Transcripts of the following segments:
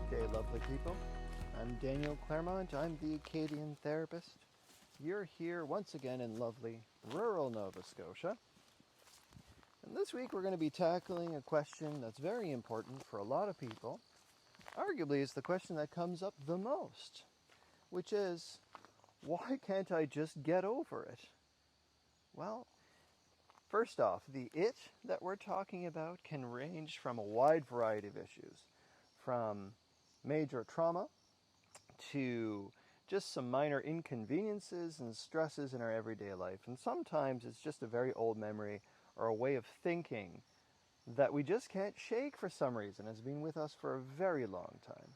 Good day, lovely people. I'm Daniel Claremont. I'm the Acadian therapist. You're here once again in lovely rural Nova Scotia. And this week we're going to be tackling a question that's very important for a lot of people. Arguably, it's the question that comes up the most, which is, why can't I just get over it? Well, first off, the it that we're talking about can range from a wide variety of issues, from major trauma to just some minor inconveniences and stresses in our everyday life. And sometimes it's just a very old memory or a way of thinking that we just can't shake for some reason. It's been with us for a very long time.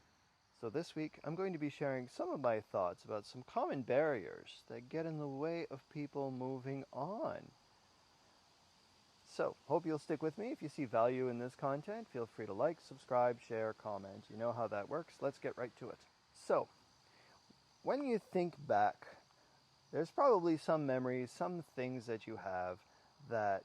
So this week I'm going to be sharing some of my thoughts about some common barriers that get in the way of people moving on. So, hope you'll stick with me. If you see value in this content, feel free to like, subscribe, share, comment. You know how that works. Let's get right to it. So, when you think back, there's probably some memories, some things that you have that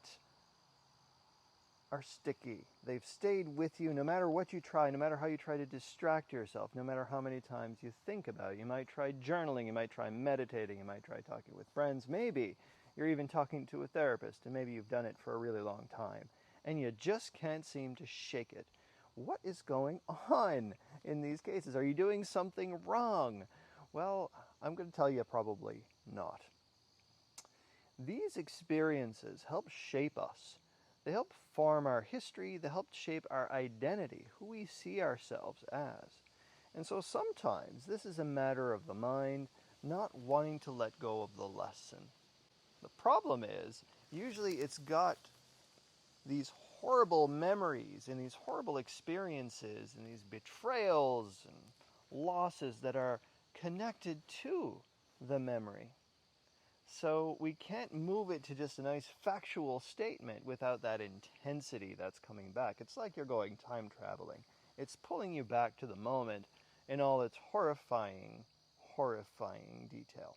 are sticky. They've stayed with you no matter what you try, no matter how you try to distract yourself, no matter how many times you think about it. You might try journaling, you might try meditating, you might try talking with friends, maybe you're even talking to a therapist, and maybe you've done it for a really long time, and you just can't seem to shake it. What is going on in these cases? Are you doing something wrong? Well, I'm going to tell you probably not. These experiences help shape us. They help form our history. They help shape our identity, who we see ourselves as. And so sometimes this is a matter of the mind not wanting to let go of the lesson. The problem is, usually it's got these horrible memories and these horrible experiences and these betrayals and losses that are connected to the memory. So we can't move it to just a nice factual statement without that intensity that's coming back. It's like you're going time traveling. It's pulling you back to the moment in all its horrifying detail.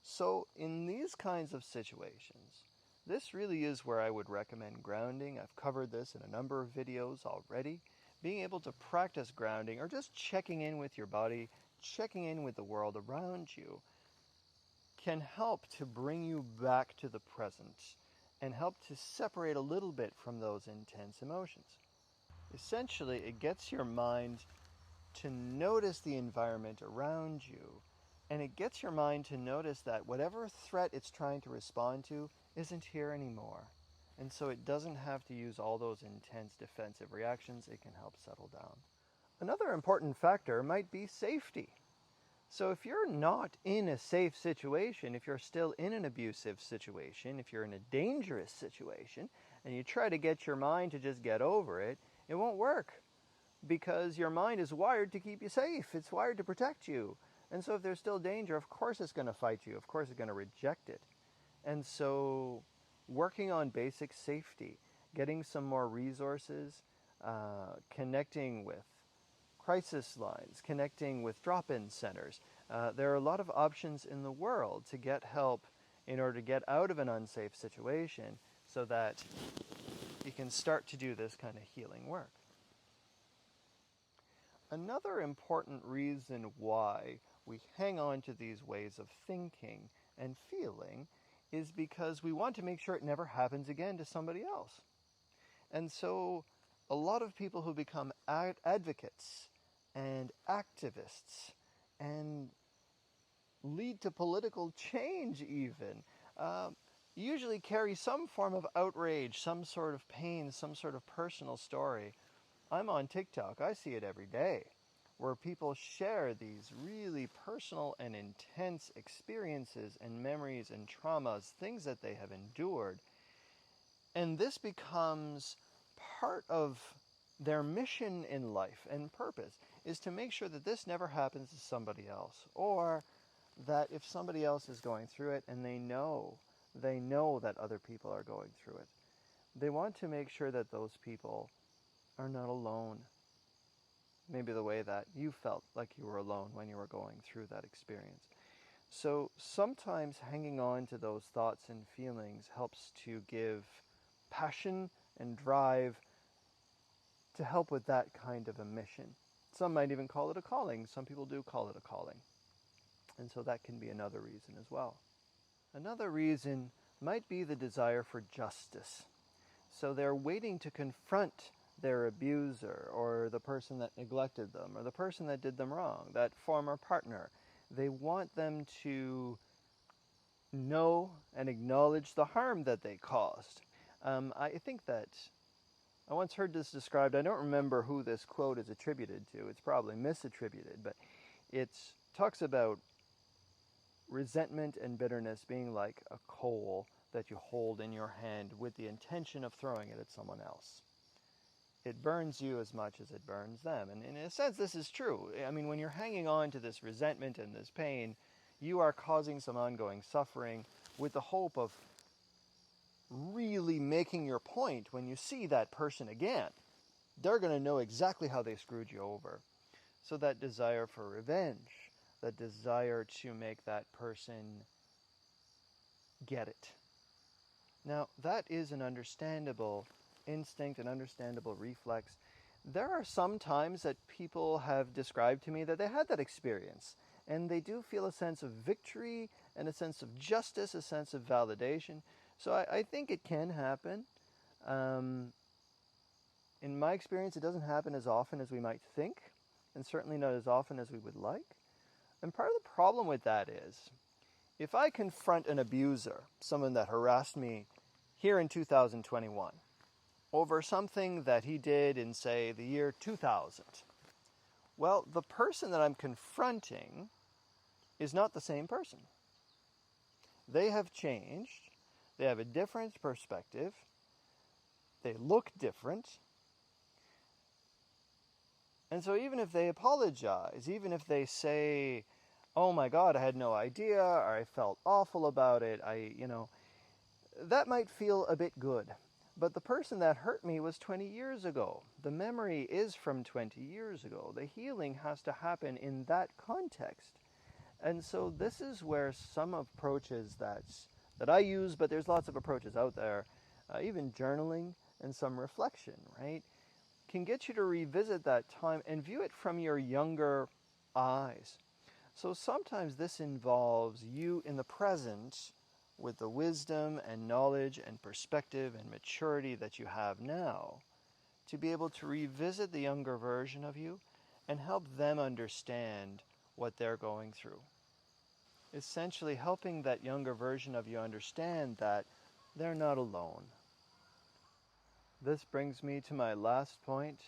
So in these kinds of situations, this really is where I would recommend grounding. I've covered this in a number of videos already. Being able to practice grounding or just checking in with your body, checking in with the world around you, can help to bring you back to the present and help to separate a little bit from those intense emotions. Essentially, it gets your mind to notice the environment around you, and it gets your mind to notice that whatever threat it's trying to respond to isn't here anymore. And so it doesn't have to use all those intense defensive reactions. It can help settle down. Another important factor might be safety. So if you're not in a safe situation, if you're still in an abusive situation, if you're in a dangerous situation, and you try to get your mind to just get over it, it won't work. Because your mind is wired to keep you safe. It's wired to protect you. And so if there's still danger, of course it's going to fight you. Of course it's going to reject it. And so working on basic safety, getting some more resources, connecting with crisis lines, connecting with drop-in centers. There are a lot of options in the world to get help in order to get out of an unsafe situation so that you can start to do this kind of healing work. Another important reason why we hang on to these ways of thinking and feeling is because we want to make sure it never happens again to somebody else. And so a lot of people who become advocates and activists and lead to political change even, usually carry some form of outrage, some sort of pain, some sort of personal story. I'm on TikTok. I see it every day, where people share these really personal and intense experiences and memories and traumas, things that they have endured. And this becomes part of their mission in life and purpose, is to make sure that this never happens to somebody else, or that if somebody else is going through it and they know that other people are going through it, they want to make sure that those people are not alone. Maybe the way that you felt like you were alone when you were going through that experience. So sometimes hanging on to those thoughts and feelings helps to give passion and drive to help with that kind of a mission. Some might even call it a calling. Some people do call it a calling. And so that can be another reason as well. Another reason might be the desire for justice. So they're waiting to confront their abuser or the person that neglected them or the person that did them wrong, that former partner. They want them to know and acknowledge the harm that they caused. I think that I once heard this described. I don't remember who this quote is attributed to. It's probably misattributed, but it talks about resentment and bitterness being like a coal that you hold in your hand with the intention of throwing it at someone else. It burns you as much as it burns them. And in a sense, this is true. I mean, when you're hanging on to this resentment and this pain, you are causing some ongoing suffering with the hope of really making your point when you see that person again. They're going to know exactly how they screwed you over. So that desire for revenge, that desire to make that person get it. Now, that is an understandable instinct, an understandable reflex. There are some times that people have described to me that they had that experience, and they do feel a sense of victory and a sense of justice, a sense of validation. So I think it can happen. In my experience, it doesn't happen as often as we might think, and certainly not as often as we would like. And part of the problem with that is, if I confront an abuser, someone that harassed me here in 2021, over something that he did in, say, the year 2000, well, the person that I'm confronting is not the same person. They have changed. They have a different perspective. They look different. And so even if they apologize, even if they say, oh my God, I had no idea, or I felt awful about it, that might feel a bit good. But the person that hurt me was 20 years ago. The memory is from 20 years ago. The healing has to happen in that context. And so this is where some approaches that I use, but there's lots of approaches out there, even journaling and some reflection, right, can get you to revisit that time and view it from your younger eyes. So sometimes this involves you in the present with the wisdom and knowledge and perspective and maturity that you have now to be able to revisit the younger version of you and help them understand what they're going through. Essentially helping that younger version of you understand that they're not alone. This brings me to my last point,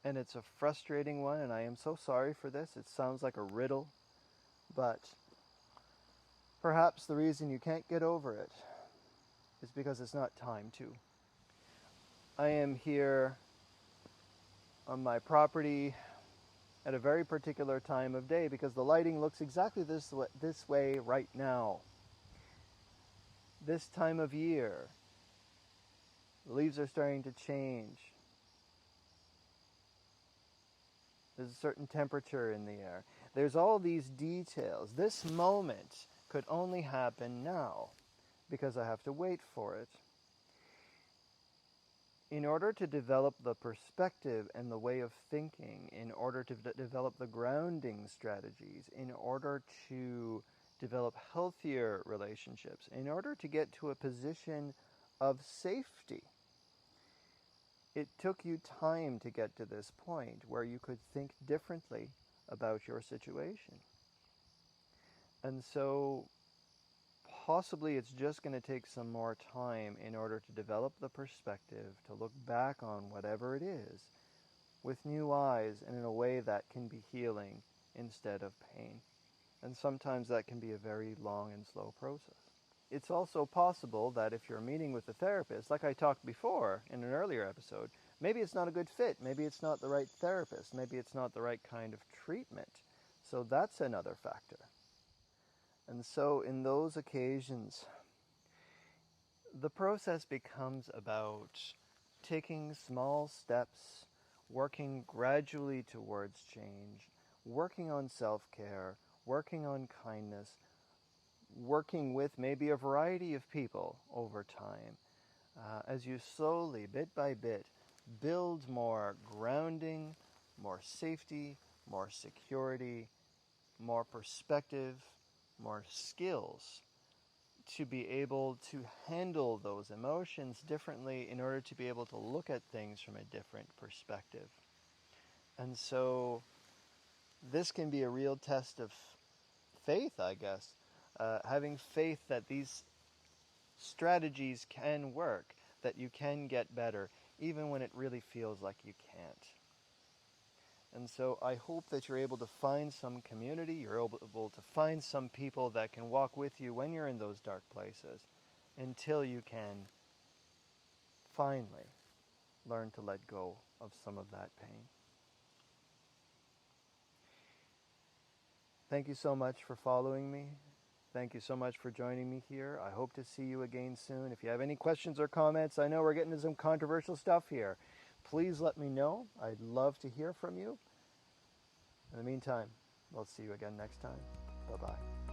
and it's a frustrating one, and I am so sorry for this. It sounds like a riddle, but perhaps the reason you can't get over it is because it's not time to. I am here on my property at a very particular time of day because the lighting looks exactly this way right now. This time of year, the leaves are starting to change. There's a certain temperature in the air. There's all these details. This moment could only happen now because I have to wait for it. In order to develop the perspective and the way of thinking, in order to develop the grounding strategies, in order to develop healthier relationships, in order to get to a position of safety, it took you time to get to this point where you could think differently about your situation. And so possibly it's just going to take some more time in order to develop the perspective, to look back on whatever it is with new eyes and in a way that can be healing instead of pain. And sometimes that can be a very long and slow process. It's also possible that if you're meeting with a therapist, like I talked before in an earlier episode, maybe it's not a good fit. Maybe it's not the right therapist. Maybe it's not the right kind of treatment. So that's another factor. And so in those occasions, the process becomes about taking small steps, working gradually towards change, working on self-care, working on kindness, working with maybe a variety of people over time, as you slowly, bit by bit, build more grounding, more safety, more security, more perspective, more skills to be able to handle those emotions differently in order to be able to look at things from a different perspective. And so this can be a real test of faith, I guess. Having faith that these strategies can work, that you can get better, even when it really feels like you can't. And so I hope that you're able to find some community, you're able to find some people that can walk with you when you're in those dark places, until you can finally learn to let go of some of that pain. Thank you so much for following me. Thank you so much for joining me here. I hope to see you again soon. If you have any questions or comments, I know we're getting into some controversial stuff here. Please let me know. I'd love to hear from you. In the meantime, we'll see you again next time. Bye-bye.